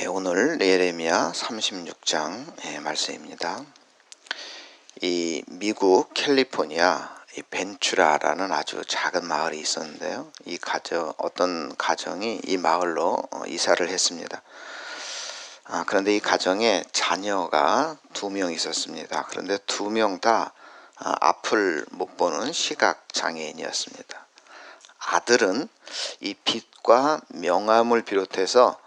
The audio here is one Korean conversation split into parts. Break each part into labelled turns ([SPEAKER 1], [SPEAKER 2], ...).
[SPEAKER 1] 오늘 예레미야 36장 말씀입니다. 이 미국 캘리포니아 벤츄라라는 아주 작은 마을이 있었는데요. 어떤 가정이 이 마을로 이사를 했습니다. 그런데 이 가정에 자녀가 2명 있었습니다. 그런데 2명 다 앞을 못 보는 시각 장애인이었습니다. 아들은 이 빛과 명암을 비롯해서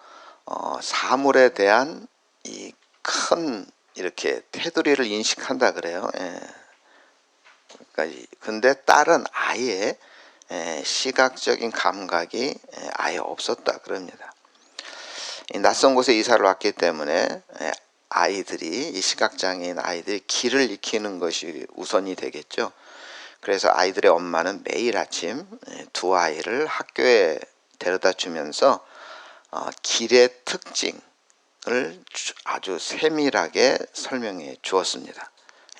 [SPEAKER 1] 사물에 대한 이 큰 이렇게 테두리를 인식한다 그래요. 근데 딸은 아예 시각적인 감각이 아예 없었다 그럽니다. 이 낯선 곳에 이사를 왔기 때문에 이 시각장애인 아이들이 길을 익히는 것이 우선이 되겠죠. 그래서 아이들의 엄마는 매일 아침 2 아이를 학교에 데려다 주면서 길의 특징을 아주 세밀하게 설명해 주었습니다.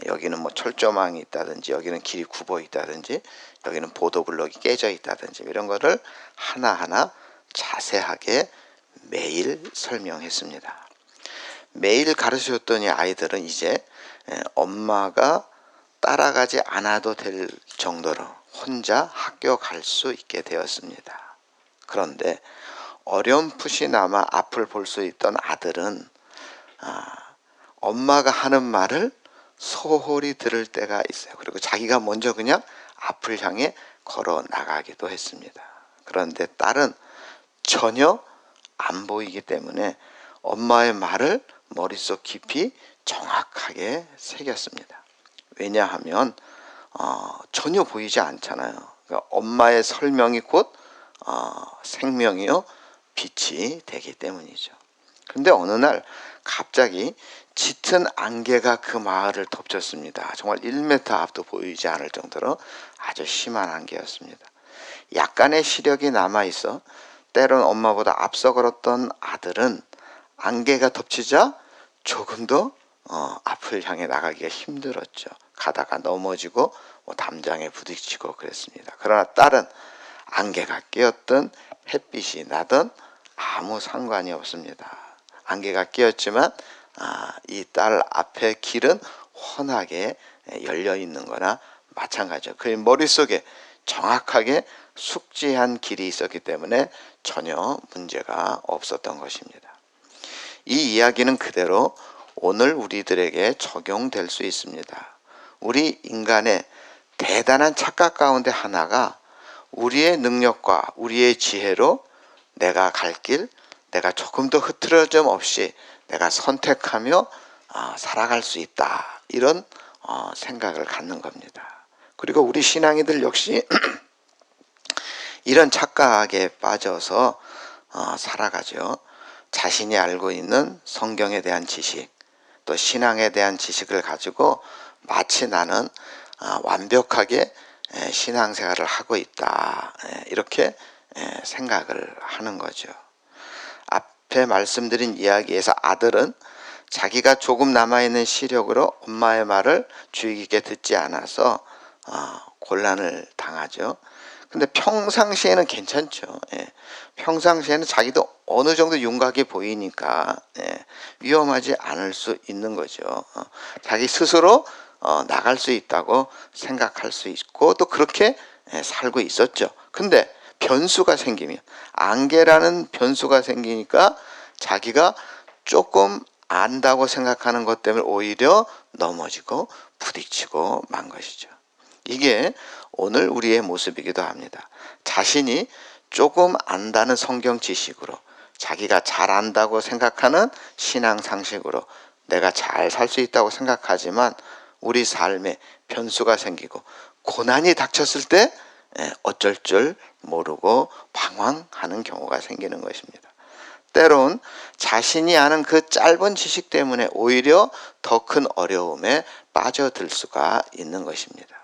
[SPEAKER 1] 여기는 뭐 철조망이 있다든지, 여기는 길이 굽어 있다든지, 여기는 보도블록이 깨져 있다든지, 이런 거를 하나하나 자세하게 매일 설명했습니다. 매일 가르쳐줬더니 아이들은 이제 엄마가 따라가지 않아도 될 정도로 혼자 학교 갈 수 있게 되었습니다. 그런데 어렴풋이나마 앞을 볼 수 있던 아들은 엄마가 하는 말을 소홀히 들을 때가 있어요. 그리고 자기가 먼저 그냥 앞을 향해 걸어 나가기도 했습니다. 그런데 딸은 전혀 안 보이기 때문에 엄마의 말을 머릿속 깊이 정확하게 새겼습니다. 왜냐하면 전혀 보이지 않잖아요. 그러니까 엄마의 설명이 곧 생명이요 빛이 되기 때문이죠. 그런데 어느 날 갑자기 짙은 안개가 그 마을을 덮쳤습니다. 정말 1m 앞도 보이지 않을 정도로 아주 심한 안개였습니다. 약간의 시력이 남아있어 때론 엄마보다 앞서 걸었던 아들은 안개가 덮치자 조금 더 앞을 향해 나가기가 힘들었죠. 가다가 넘어지고 담장에 부딪히고 그랬습니다. 그러나 딸은 안개가 끼었든 햇빛이 나든 아무 상관이 없습니다. 안개가 끼었지만 이 딸 앞에 길은 훤하게 열려 있는 거나 마찬가지죠. 그의 머릿속에 정확하게 숙지한 길이 있었기 때문에 전혀 문제가 없었던 것입니다. 이 이야기는 그대로 오늘 우리들에게 적용될 수 있습니다. 우리 인간의 대단한 착각 가운데 하나가 우리의 능력과 우리의 지혜로 내가 갈 길, 내가 조금 더 흐트러짐 없이 내가 선택하며 살아갈 수 있다. 이런 생각을 갖는 겁니다. 그리고 우리 신앙이들 역시 이런 착각에 빠져서 살아가죠. 자신이 알고 있는 성경에 대한 지식, 또 신앙에 대한 지식을 가지고 마치 나는 완벽하게 신앙생활을 하고 있다. 이렇게 생각을 하는 거죠. 앞에 말씀드린 이야기에서 아들은 자기가 조금 남아있는 시력으로 엄마의 말을 주의 깊게 듣지 않아서 곤란을 당하죠. 근데 평상시에는 괜찮죠. 평상시에는 자기도 어느 정도 윤곽이 보이니까 위험하지 않을 수 있는 거죠. 자기 스스로 나갈 수 있다고 생각할 수 있고 또 그렇게 살고 있었죠. 근데 변수가 생기면, 안개라는 변수가 생기니까 자기가 조금 안다고 생각하는 것 때문에 오히려 넘어지고 부딪히고 만 것이죠. 이게 오늘 우리의 모습이기도 합니다. 자신이 조금 안다는 성경 지식으로, 자기가 잘 안다고 생각하는 신앙 상식으로 내가 잘 살 수 있다고 생각하지만 우리 삶에 변수가 생기고 고난이 닥쳤을 때 어쩔 줄 모르고 방황하는 경우가 생기는 것입니다. 때론 자신이 아는 그 짧은 지식 때문에 오히려 더 큰 어려움에 빠져들 수가 있는 것입니다.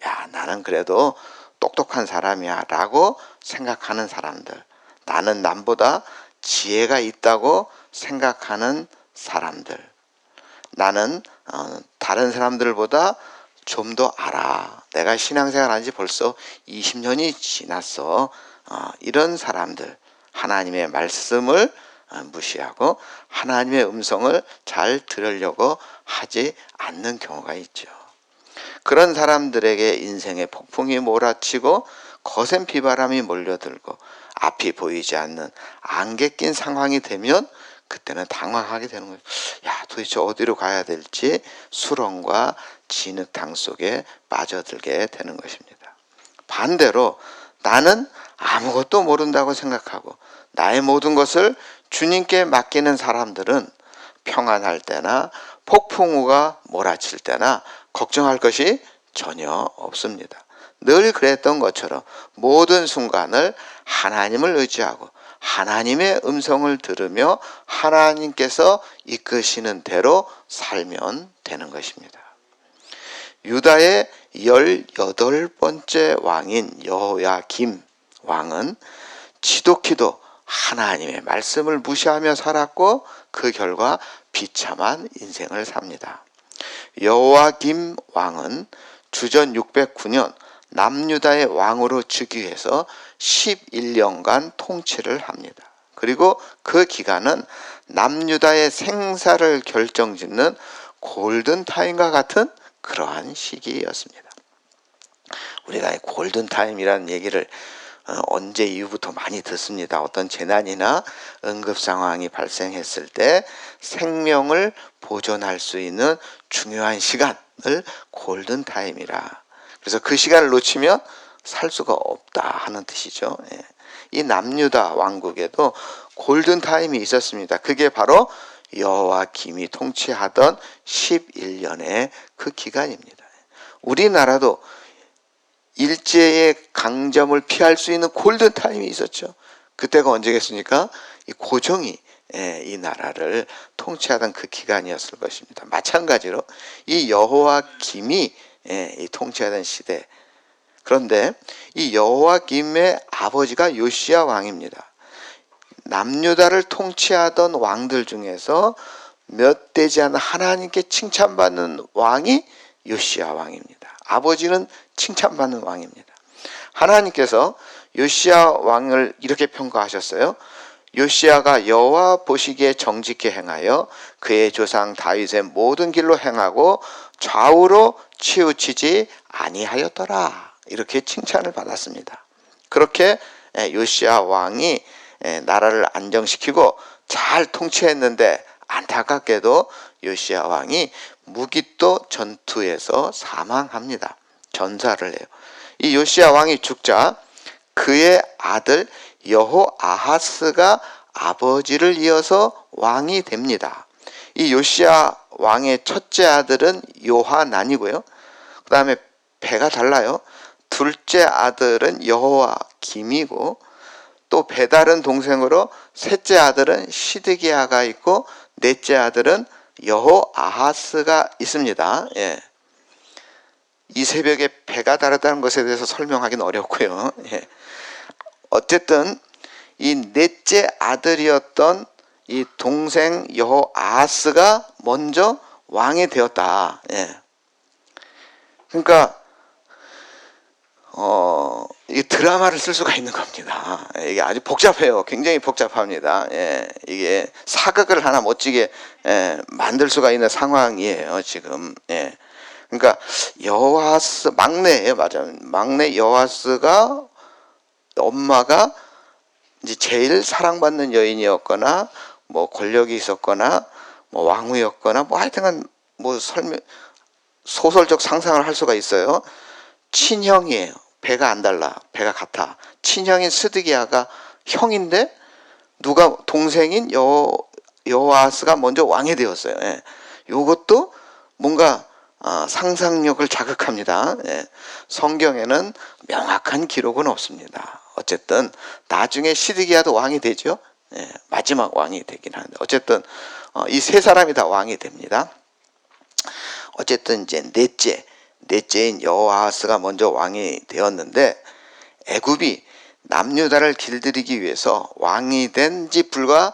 [SPEAKER 1] 야, 나는 그래도 똑똑한 사람이야 라고 생각하는 사람들, 나는 남보다 지혜가 있다고 생각하는 사람들, 나는 다른 사람들보다 좀 더 알아, 내가 신앙생활 한 지 벌써 20년이 지났어, 이런 사람들, 하나님의 말씀을 무시하고 하나님의 음성을 잘 들으려고 하지 않는 경우가 있죠. 그런 사람들에게 인생의 폭풍이 몰아치고 거센 비바람이 몰려들고 앞이 보이지 않는 안개 낀 상황이 되면 그때는 당황하게 되는 거예요. 야, 도대체 어디로 가야 될지 수렁과 진흙탕 속에 빠져들게 되는 것입니다. 반대로 나는 아무것도 모른다고 생각하고 나의 모든 것을 주님께 맡기는 사람들은 평안할 때나 폭풍우가 몰아칠 때나 걱정할 것이 전혀 없습니다. 늘 그랬던 것처럼 모든 순간을 하나님을 의지하고 하나님의 음성을 들으며 하나님께서 이끄시는 대로 살면 되는 것입니다. 유다의 18번째 왕인 여호야김 왕은 지독히도 하나님의 말씀을 무시하며 살았고 그 결과 비참한 인생을 삽니다. 여호야김 왕은 주전 609년 남유다의 왕으로 즉위해서 11년간 통치를 합니다. 그리고 그 기간은 남유다의 생사를 결정짓는 골든타임과 같은 그러한 시기였습니다. 우리가 골든타임이라는 얘기를 언제 이후부터 많이 듣습니다. 어떤 재난이나 응급 상황이 발생했을 때 생명을 보존할 수 있는 중요한 시간을 골든타임이라. 그래서 그 시간을 놓치면 살 수가 없다 하는 뜻이죠. 이 남유다 왕국에도 골든타임이 있었습니다. 그게 바로 여호야김이 통치하던 11년의 그 기간입니다. 우리나라도 일제의 강점을 피할 수 있는 골든타임이 있었죠. 그때가 언제겠습니까? 이 고종이 이 나라를 통치하던 그 기간이었을 것입니다. 마찬가지로 이 여호야김이 이 통치하던 시대. 그런데 이 여호야김의 아버지가 요시야 왕입니다. 남유다를 통치하던 왕들 중에서 몇 되지 않은 하나님께 칭찬받는 왕이 요시야 왕입니다. 아버지는 칭찬받는 왕입니다. 하나님께서 요시야 왕을 이렇게 평가하셨어요. 요시야가 여호와 보시기에 정직히 행하여 그의 조상 다윗의 모든 길로 행하고 좌우로 치우치지 아니하였더라. 이렇게 칭찬을 받았습니다. 그렇게 요시야 왕이 나라를 안정시키고 잘 통치했는데 안타깝게도 요시야 왕이 무기또 전투에서 사망합니다. 전사를 해요. 이 요시야 왕이 죽자 그의 아들 여호아하스가 아버지를 이어서 왕이 됩니다. 이 요시야 왕의 첫째 아들은 요하난이고요. 그 다음에 배가 달라요. 둘째 아들은 여호야김이고 또 배다른 동생으로 셋째 아들은 시드기야가 있고 넷째 아들은 여호아하스가 있습니다. 이 새벽에 배가 다르다는 것에 대해서 설명하기는 어렵고요. 어쨌든 이 넷째 아들이었던 이 동생 여호아하스가 먼저 왕이 되었다. 그러니까 이 드라마를 쓸 수가 있는 겁니다. 이게 아주 복잡해요. 굉장히 복잡합니다. 이게 사극을 하나 멋지게 만들 수가 있는 상황이에요. 지금. 그러니까 여호아스 막내예요. 맞아요. 막내 여호아스가 엄마가 이제 제일 사랑받는 여인이었거나 뭐 권력이 있었거나 뭐 왕후였거나 뭐 하여튼간 뭐 소설적 상상을 할 수가 있어요. 친형이에요. 배가 안 달라. 배가 같아. 친형인 스드기야가 형인데 누가 동생인 여호아스가 먼저 왕이 되었어요. 이것도 뭔가 상상력을 자극합니다. 성경에는 명확한 기록은 없습니다. 어쨌든 나중에 시드기야도 왕이 되죠. 마지막 왕이 되긴 하는데 어쨌든 이 세 사람이 다 왕이 됩니다. 어쨌든 이제 넷째인 여호아하스가 먼저 왕이 되었는데 애굽이 남유다를 길들이기 위해서 왕이 된 지 불과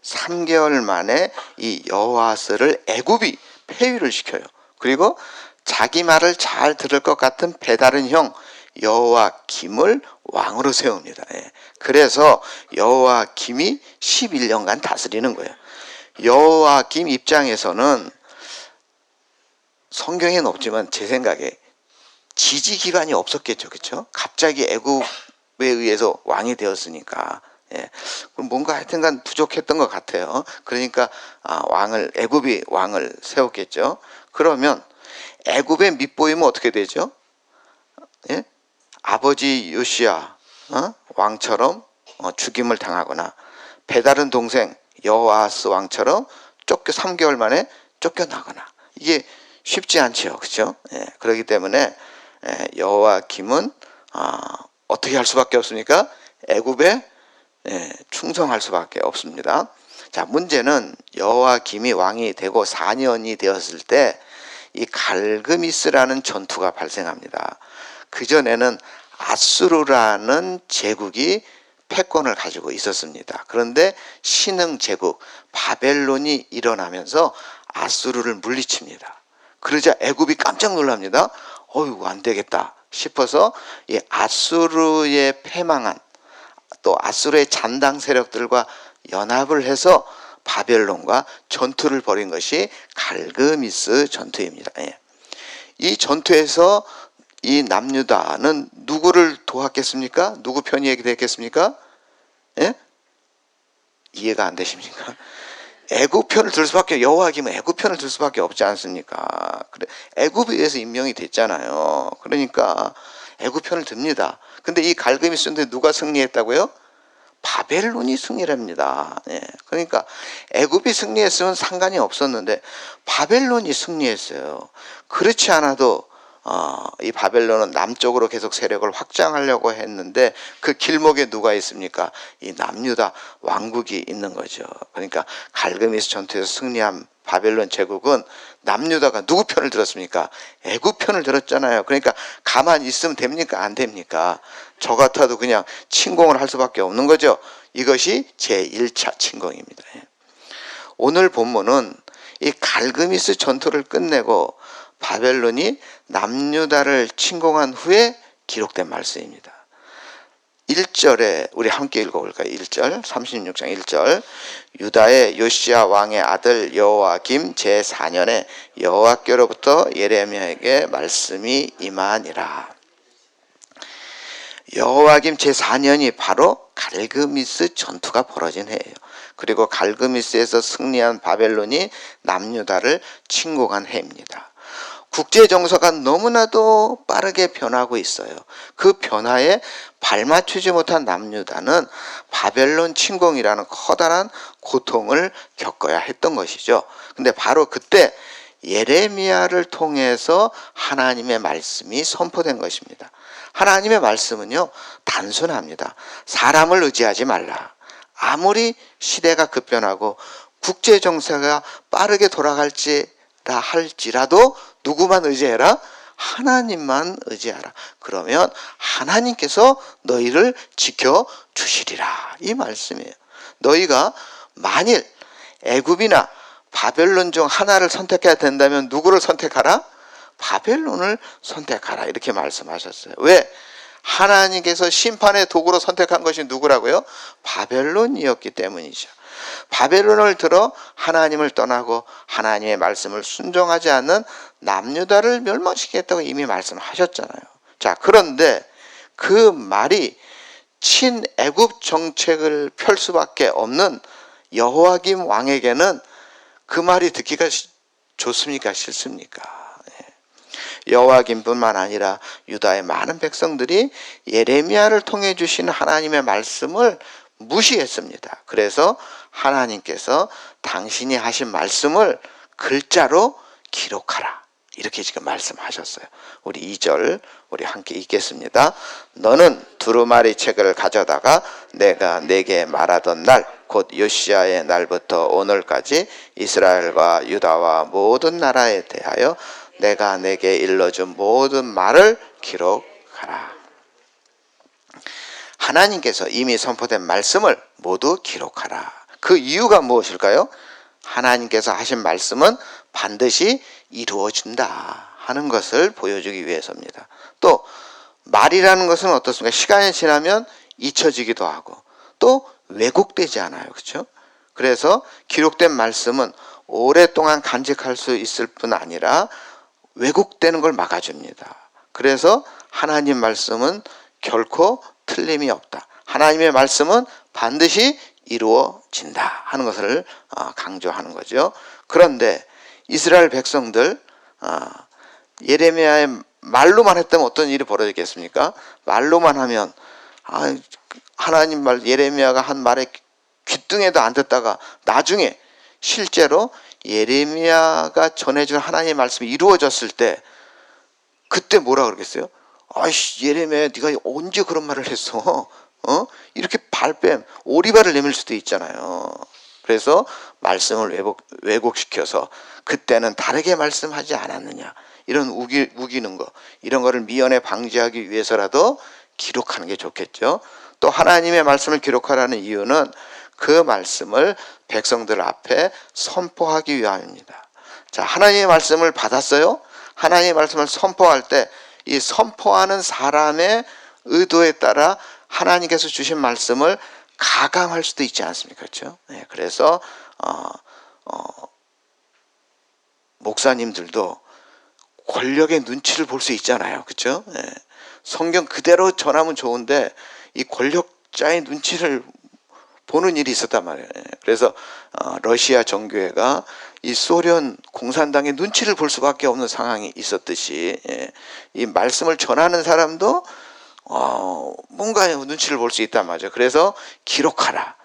[SPEAKER 1] 3개월 만에 이 여호아하스를 애굽이 폐위를 시켜요. 그리고 자기 말을 잘 들을 것 같은 배다른 형 여호야김을 왕으로 세웁니다. 예. 그래서 여호와김이 11년간 다스리는 거예요. 여호와김 입장에서는 성경에는 없지만 제 생각에 지지 기반이 없었겠죠, 그렇죠? 갑자기 애굽에 의해서 왕이 되었으니까, 예, 그럼 뭔가 하여튼간 부족했던 것 같아요. 그러니까 애굽이 왕을 세웠겠죠. 그러면 애굽의 밑보이면 어떻게 되죠? 예? 아버지 요시야 왕처럼 죽임을 당하거나, 배다른 동생 여호아스 왕처럼 3개월 만에 쫓겨나거나, 이게 쉽지 않죠, 그렇죠? 예, 그렇기 때문에 여호와김은 어떻게 할 수밖에 없습니까? 애굽에 충성할 수밖에 없습니다. 자, 문제는 여호와김이 왕이 되고 4년이 되었을 때 이 갈그미스라는 전투가 발생합니다. 그전에는 아수르라는 제국이 패권을 가지고 있었습니다. 그런데 신흥 제국 바벨론이 일어나면서 아수르를 물리칩니다. 그러자 애굽이 깜짝 놀랍니다. 어휴, 안 되겠다 싶어서 이 아수르에 패망한, 또 아수르의 잔당 세력들과 연합을 해서 바벨론과 전투를 벌인 것이 갈그미스 전투입니다. 예. 이 전투에서 이 남유다는 누구를 도왔겠습니까? 누구 편이 되겠습니까? 예? 이해가 안 되십니까? 애굽 편을 들 수밖에, 여호와김은 애굽 편을 들 수밖에 없지 않습니까? 그래, 애굽에 의해서 임명이 됐잖아요. 그러니까 애굽 편을 듭니다. 근데 이 갈그미스인데 누가 승리했다고요? 바벨론이 승리를 합니다. 예, 그러니까 애굽이 승리했으면 상관이 없었는데 바벨론이 승리했어요. 그렇지 않아도 이 바벨론은 남쪽으로 계속 세력을 확장하려고 했는데 그 길목에 누가 있습니까? 이 남유다 왕국이 있는 거죠. 그러니까 갈그미스 전투에서 승리한 바벨론 제국은 남유다가 누구 편을 들었습니까? 애굽 편을 들었잖아요. 그러니까 가만히 있으면 됩니까? 안 됩니까? 저 같아도 그냥 침공을 할 수밖에 없는 거죠. 이것이 제1차 침공입니다. 오늘 본문은 이 갈그미스 전투를 끝내고 바벨론이 남유다를 침공한 후에 기록된 말씀입니다. 1절에 우리 함께 읽어볼까요? 1절, 36장 1절. 유다의 요시야 왕의 아들 여호와김 제4년에 여호와께로부터 예레미야에게 말씀이 임하니라. 여호와김 제4년이 바로 갈그미스 전투가 벌어진 해예요. 그리고 갈그미스에서 승리한 바벨론이 남유다를 침공한 해입니다. 국제 정서가 너무나도 빠르게 변하고 있어요. 그 변화에 발맞추지 못한 남유다는 바벨론 침공이라는 커다란 고통을 겪어야 했던 것이죠. 근데 바로 그때 예레미야를 통해서 하나님의 말씀이 선포된 것입니다. 하나님의 말씀은요, 단순합니다. 사람을 의지하지 말라. 아무리 시대가 급변하고 국제 정세가 빠르게 돌아갈지라 할지라도 누구만 의지해라? 하나님만 의지하라. 그러면 하나님께서 너희를 지켜주시리라. 이 말씀이에요. 너희가 만일 애굽이나 바벨론 중 하나를 선택해야 된다면 누구를 선택하라? 바벨론을 선택하라. 이렇게 말씀하셨어요. 왜? 하나님께서 심판의 도구로 선택한 것이 누구라고요? 바벨론이었기 때문이죠. 바벨론을 들어 하나님을 떠나고 하나님의 말씀을 순종하지 않는 남유다를 멸망시키겠다고 이미 말씀하셨잖아요. 자, 그런데 그 말이 친애굽 정책을 펼 수밖에 없는 여호와김 왕에게는 그 말이 듣기가 좋습니까? 싫습니까? 여호와김뿐만 아니라 유다의 많은 백성들이 예레미야를 통해 주신 하나님의 말씀을 무시했습니다. 그래서 하나님께서 당신이 하신 말씀을 글자로 기록하라. 이렇게 지금 말씀하셨어요. 우리 2절 우리 함께 읽겠습니다. 너는 두루마리 책을 가져다가 내가 내게 말하던 날 곧 요시야의 날부터 오늘까지 이스라엘과 유다와 모든 나라에 대하여 내가 내게 일러준 모든 말을 기록하라. 하나님께서 이미 선포된 말씀을 모두 기록하라. 그 이유가 무엇일까요? 하나님께서 하신 말씀은 반드시 이루어진다 하는 것을 보여주기 위해서입니다. 또 말이라는 것은 어떻습니까? 시간이 지나면 잊혀지기도 하고 또 왜곡되지 않아요. 그렇죠? 그래서 기록된 말씀은 오랫동안 간직할 수 있을 뿐 아니라 왜곡되는 걸 막아줍니다. 그래서 하나님 말씀은 결코 틀림이 없다. 하나님의 말씀은 반드시 이루어진다 하는 것을 강조하는 거죠. 그런데 이스라엘 백성들 예레미야의 말로만 했다면 어떤 일이 벌어졌겠습니까? 말로만 하면 하나님 말 예레미야가 한 말에 귀뚱해도 안 듣다가 나중에 실제로 예레미야가 전해준 하나님의 말씀이 이루어졌을 때 그때 뭐라 그러겠어요? 아이씨 예레미야 네가 언제 그런 말을 했어? 이렇게 발뺌 오리발을 내밀 수도 있잖아요. 그래서 말씀을 왜곡시켜서 그때는 다르게 말씀하지 않았느냐 이런 우기는 거 이런 거를 미연에 방지하기 위해서라도 기록하는 게 좋겠죠. 또 하나님의 말씀을 기록하라는 이유는 그 말씀을 백성들 앞에 선포하기 위함입니다. 자, 하나님의 말씀을 받았어요. 하나님의 말씀을 선포할 때 이 선포하는 사람의 의도에 따라 하나님께서 주신 말씀을 가감할 수도 있지 않습니까? 그렇죠? 네, 그래서 목사님들도 권력의 눈치를 볼 수 있잖아요. 그렇죠? 네, 성경 그대로 전하면 좋은데 이 권력자의 눈치를 보는 일이 있었단 말이에요. 그래서 러시아 정교회가 이 소련 공산당의 눈치를 볼 수밖에 없는 상황이 있었듯이 이 말씀을 전하는 사람도 뭔가 눈치를 볼 수 있단 말이죠. 그래서 기록하라.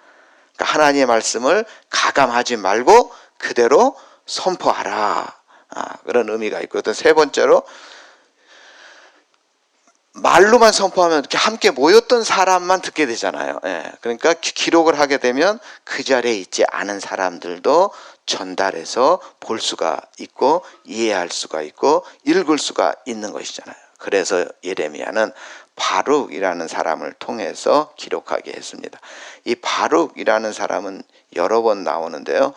[SPEAKER 1] 그러니까 하나님의 말씀을 가감하지 말고 그대로 선포하라. 그런 의미가 있고 또 세 번째로 말로만 선포하면 이렇게 함께 모였던 사람만 듣게 되잖아요. 그러니까 기록을 하게 되면 그 자리에 있지 않은 사람들도 전달해서 볼 수가 있고 이해할 수가 있고 읽을 수가 있는 것이잖아요. 그래서 예레미야는 바룩이라는 사람을 통해서 기록하게 했습니다. 이 바룩이라는 사람은 여러 번 나오는데요.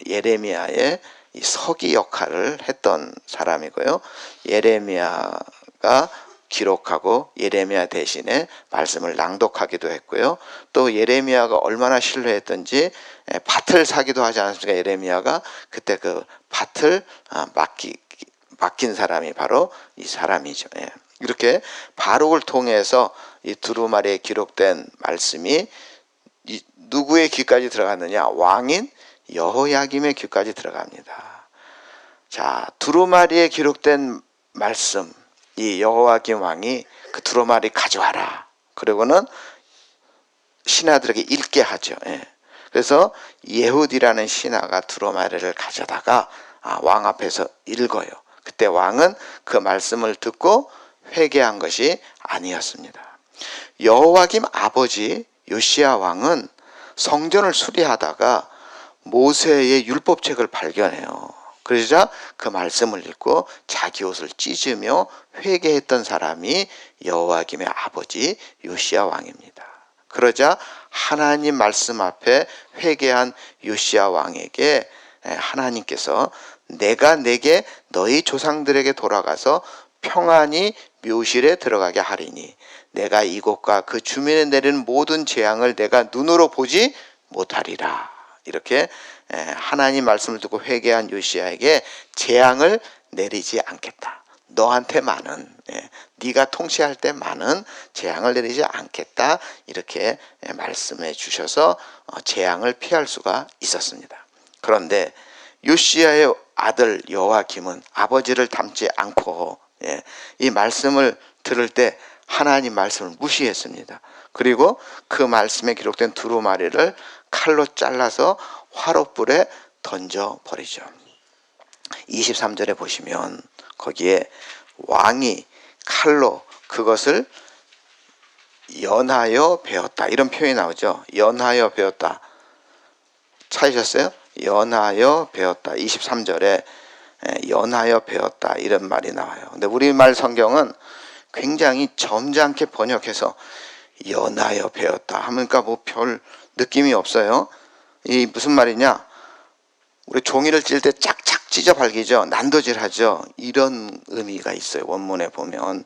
[SPEAKER 1] 예레미야의 이 서기 역할을 했던 사람이고요. 예레미야가 기록하고 예레미야 대신에 말씀을 낭독하기도 했고요. 또 예레미야가 얼마나 신뢰했던지 밭을 사기도 하지 않습니까? 예레미야가 그때 그 밭을 맡긴 사람이 바로 이 사람이죠. 이렇게 바룩을 통해서 이 두루마리에 기록된 말씀이 누구의 귀까지 들어갔느냐? 왕인 여호야김의 귀까지 들어갑니다. 자, 두루마리에 기록된 말씀 이 여호야김 왕이 그 두루마리 가져와라. 그리고는 신하들에게 읽게 하죠. 그래서 예후디라는 신하가 두루마리를 가져다가 왕 앞에서 읽어요. 그때 왕은 그 말씀을 듣고 회개한 것이 아니었습니다. 여호야김 아버지 요시야 왕은 성전을 수리하다가 모세의 율법책을 발견해요. 그러자 그 말씀을 읽고 자기 옷을 찢으며 회개했던 사람이 여호야김의 아버지 요시야 왕입니다. 그러자 하나님 말씀 앞에 회개한 요시야 왕에게 하나님께서 내가 내게 너희 조상들에게 돌아가서 평안히 묘실에 들어가게 하리니 내가 이곳과 그 주민에 내리는 모든 재앙을 내가 눈으로 보지 못하리라. 이렇게 하나님 말씀을 듣고 회개한 요시야에게 재앙을 내리지 않겠다. 너한테만은 네가 통치할 때만은 재앙을 내리지 않겠다. 이렇게 말씀해 주셔서 재앙을 피할 수가 있었습니다. 그런데 요시야의 아들 여호야김은 아버지를 닮지 않고 이 말씀을 들을 때 하나님 말씀을 무시했습니다. 그리고 그 말씀에 기록된 두루마리를 칼로 잘라서 화롯불에 던져버리죠. 23절에 보시면 거기에 왕이 칼로 그것을 연하여 베었다 이런 표현이 나오죠. 연하여 베었다. 찾으셨어요? 연하여 베었다. 23절에 연하여 베었다 이런 말이 나와요. 근데 우리말 성경은 굉장히 점잖게 번역해서 연하여 베었다 하니까 뭐 별 느낌이 없어요. 이 무슨 말이냐? 우리 종이를 찔 때 짝짝 찢어 발기죠. 난도질하죠. 이런 의미가 있어요. 원문에 보면.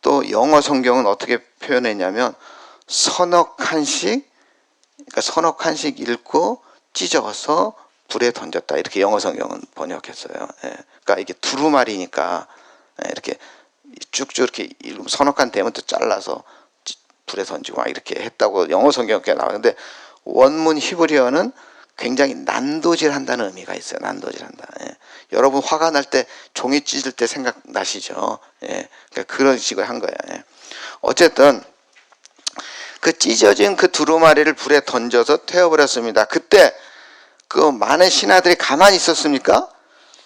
[SPEAKER 1] 또 영어 성경은 어떻게 표현했냐면 서너 칸씩, 그러니까 서너 칸씩 읽고 찢어서 불에 던졌다, 이렇게 영어 성경은 번역했어요. 예. 그러니까 이게 두루마리니까 이렇게 쭉쭉 이렇게 서너 칸 되면 또 잘라서 불에 던지고 막 이렇게 했다고 영어 성경에 나오는데, 원문 히브리어는 굉장히 난도질한다는 의미가 있어요. 난도질한다. 예. 여러분 화가 날 때 종이 찢을 때 생각나시죠? 예. 그러니까 그런 식으로 한 거예요. 예. 어쨌든 그 찢어진 그 두루마리를 불에 던져서 태워버렸습니다. 그때 그 많은 신하들이 가만히 있었습니까?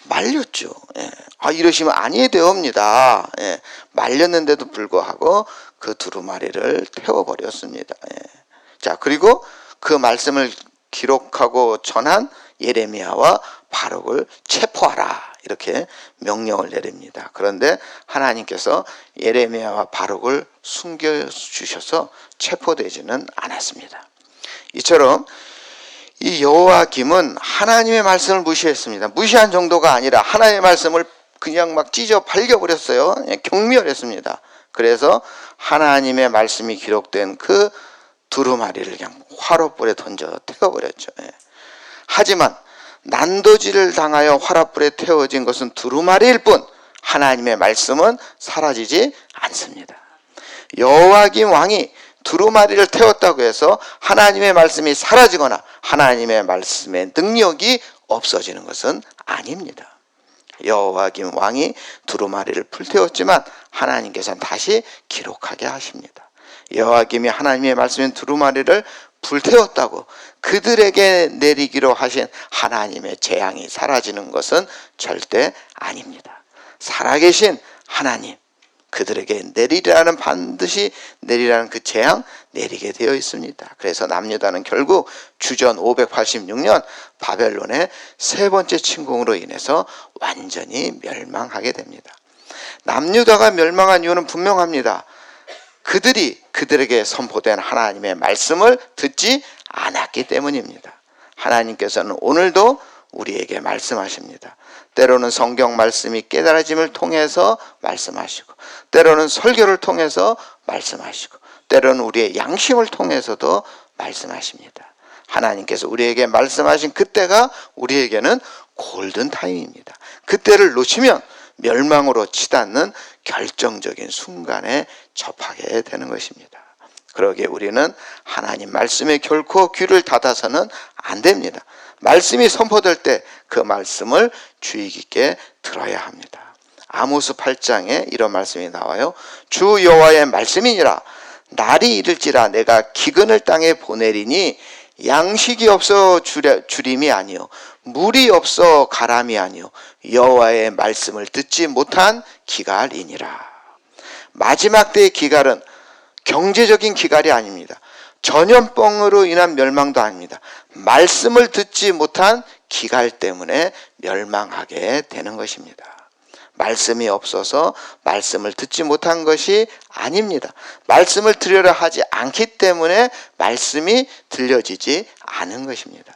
[SPEAKER 1] 말렸죠. 예. 이러시면 아니 되옵니다. 예. 말렸는데도 불구하고 그 두루마리를 태워버렸습니다. 예. 자, 그리고 그 말씀을 기록하고 전한 예레미야와 바룩을 체포하라, 이렇게 명령을 내립니다. 그런데 하나님께서 예레미야와 바룩을 숨겨주셔서 체포되지는 않았습니다. 이처럼 이 여호야김은 하나님의 말씀을 무시했습니다. 무시한 정도가 아니라 하나님의 말씀을 그냥 막 찢어 발겨버렸어요. 경멸했습니다. 그래서 하나님의 말씀이 기록된 그 두루마리를 그냥 화롯불에 던져 태워버렸죠. 하지만 난도질을 당하여 화롯불에 태워진 것은 두루마리일 뿐 하나님의 말씀은 사라지지 않습니다. 여호야김 왕이 두루마리를 태웠다고 해서 하나님의 말씀이 사라지거나 하나님의 말씀의 능력이 없어지는 것은 아닙니다. 여호야김 왕이 두루마리를 불태웠지만 하나님께서는 다시 기록하게 하십니다. 여호야김이 하나님의 말씀인 두루마리를 불태웠다고 그들에게 내리기로 하신 하나님의 재앙이 사라지는 것은 절대 아닙니다. 살아계신 하나님, 그들에게 내리라는, 반드시 내리라는 그 재앙 내리게 되어 있습니다. 그래서 남유다는 결국 주전 586년 바벨론의 세 번째 침공으로 인해서 완전히 멸망하게 됩니다. 남유다가 멸망한 이유는 분명합니다. 그들이 그들에게 선포된 하나님의 말씀을 듣지 않았기 때문입니다. 하나님께서는 오늘도 우리에게 말씀하십니다. 때로는 성경 말씀이 깨달아짐을 통해서 말씀하시고, 때로는 설교를 통해서 말씀하시고, 때로는 우리의 양심을 통해서도 말씀하십니다. 하나님께서 우리에게 말씀하신 그때가 우리에게는 골든타임입니다. 그때를 놓치면 멸망으로 치닫는 결정적인 순간에 접하게 되는 것입니다. 그러기에 우리는 하나님 말씀에 결코 귀를 닫아서는 안 됩니다. 말씀이 선포될 때 그 말씀을 주의 깊게 들어야 합니다. 아모스 8장에 이런 말씀이 나와요. 주 여호와의 말씀이니라. 날이 이를지라 내가 기근을 땅에 보내리니 양식이 없어 주림이 아니요 물이 없어 가람이 아니요 여호와의 말씀을 듣지 못한 기갈이니라. 마지막 때의 기갈은 경제적인 기갈이 아닙니다. 전염병으로 인한 멸망도 아닙니다. 말씀을 듣지 못한 기갈 때문에 멸망하게 되는 것입니다. 말씀이 없어서 말씀을 듣지 못한 것이 아닙니다. 말씀을 들으려 하지 않기 때문에 말씀이 들려지지 않은 것입니다.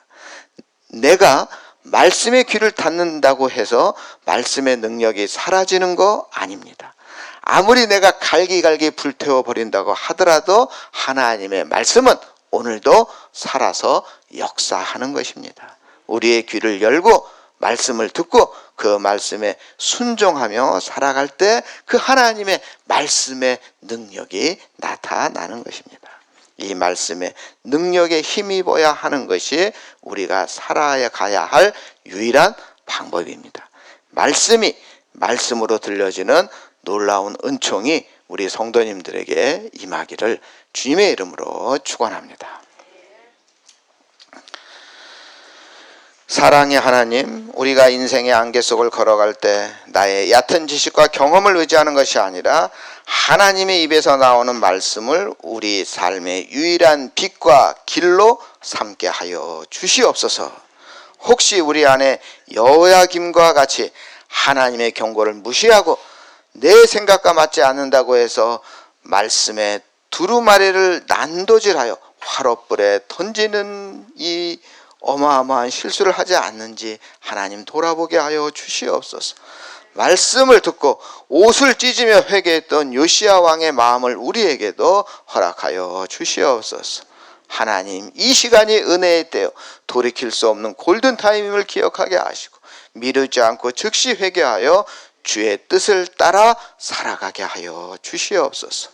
[SPEAKER 1] 내가 말씀의 귀를 닫는다고 해서 말씀의 능력이 사라지는 거 아닙니다. 아무리 내가 갈기갈기 불태워 버린다고 하더라도 하나님의 말씀은 오늘도 살아서 역사하는 것입니다. 우리의 귀를 열고 말씀을 듣고 그 말씀에 순종하며 살아갈 때 그 하나님의 말씀의 능력이 나타나는 것입니다. 이 말씀의 능력에 힘입어야 하는 것이 우리가 살아가야 할 유일한 방법입니다. 말씀이 말씀으로 들려지는 놀라운 은총이 우리 성도님들에게 임하기를 주님의 이름으로 축원합니다. 사랑의 하나님, 우리가 인생의 안개 속을 걸어갈 때 나의 얕은 지식과 경험을 의지하는 것이 아니라 하나님의 입에서 나오는 말씀을 우리 삶의 유일한 빛과 길로 삼게 하여 주시옵소서. 혹시 우리 안에 여호야김과 같이 하나님의 경고를 무시하고 내 생각과 맞지 않는다고 해서 말씀의 두루마리를 난도질하여 화롯불에 던지는 이 어마어마한 실수를 하지 않는지 하나님 돌아보게 하여 주시옵소서. 말씀을 듣고 옷을 찢으며 회개했던 요시야 왕의 마음을 우리에게도 허락하여 주시옵소서. 하나님, 이 시간이 은혜의 때요 돌이킬 수 없는 골든타임임을 기억하게 하시고 미루지 않고 즉시 회개하여 주의 뜻을 따라 살아가게 하여 주시옵소서.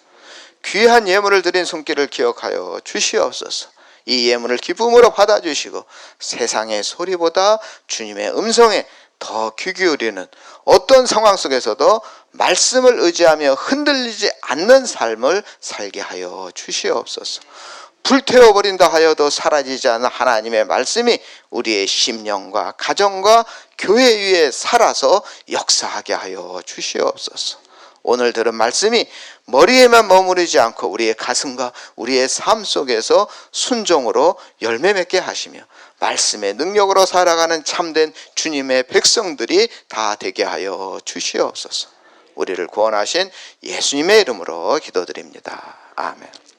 [SPEAKER 1] 귀한 예물을 드린 손길을 기억하여 주시옵소서. 이 예물을 기쁨으로 받아주시고 세상의 소리보다 주님의 음성에 더 귀 기울이는 어떤 상황 속에서도 말씀을 의지하며 흔들리지 않는 삶을 살게 하여 주시옵소서. 불태워버린다 하여도 사라지지 않는 하나님의 말씀이 우리의 심령과 가정과 교회 위에 살아서 역사하게 하여 주시옵소서. 오늘 들은 말씀이 머리에만 머무르지 않고 우리의 가슴과 우리의 삶 속에서 순종으로 열매 맺게 하시며 말씀의 능력으로 살아가는 참된 주님의 백성들이 다 되게 하여 주시옵소서. 우리를 구원하신 예수님의 이름으로 기도드립니다. 아멘.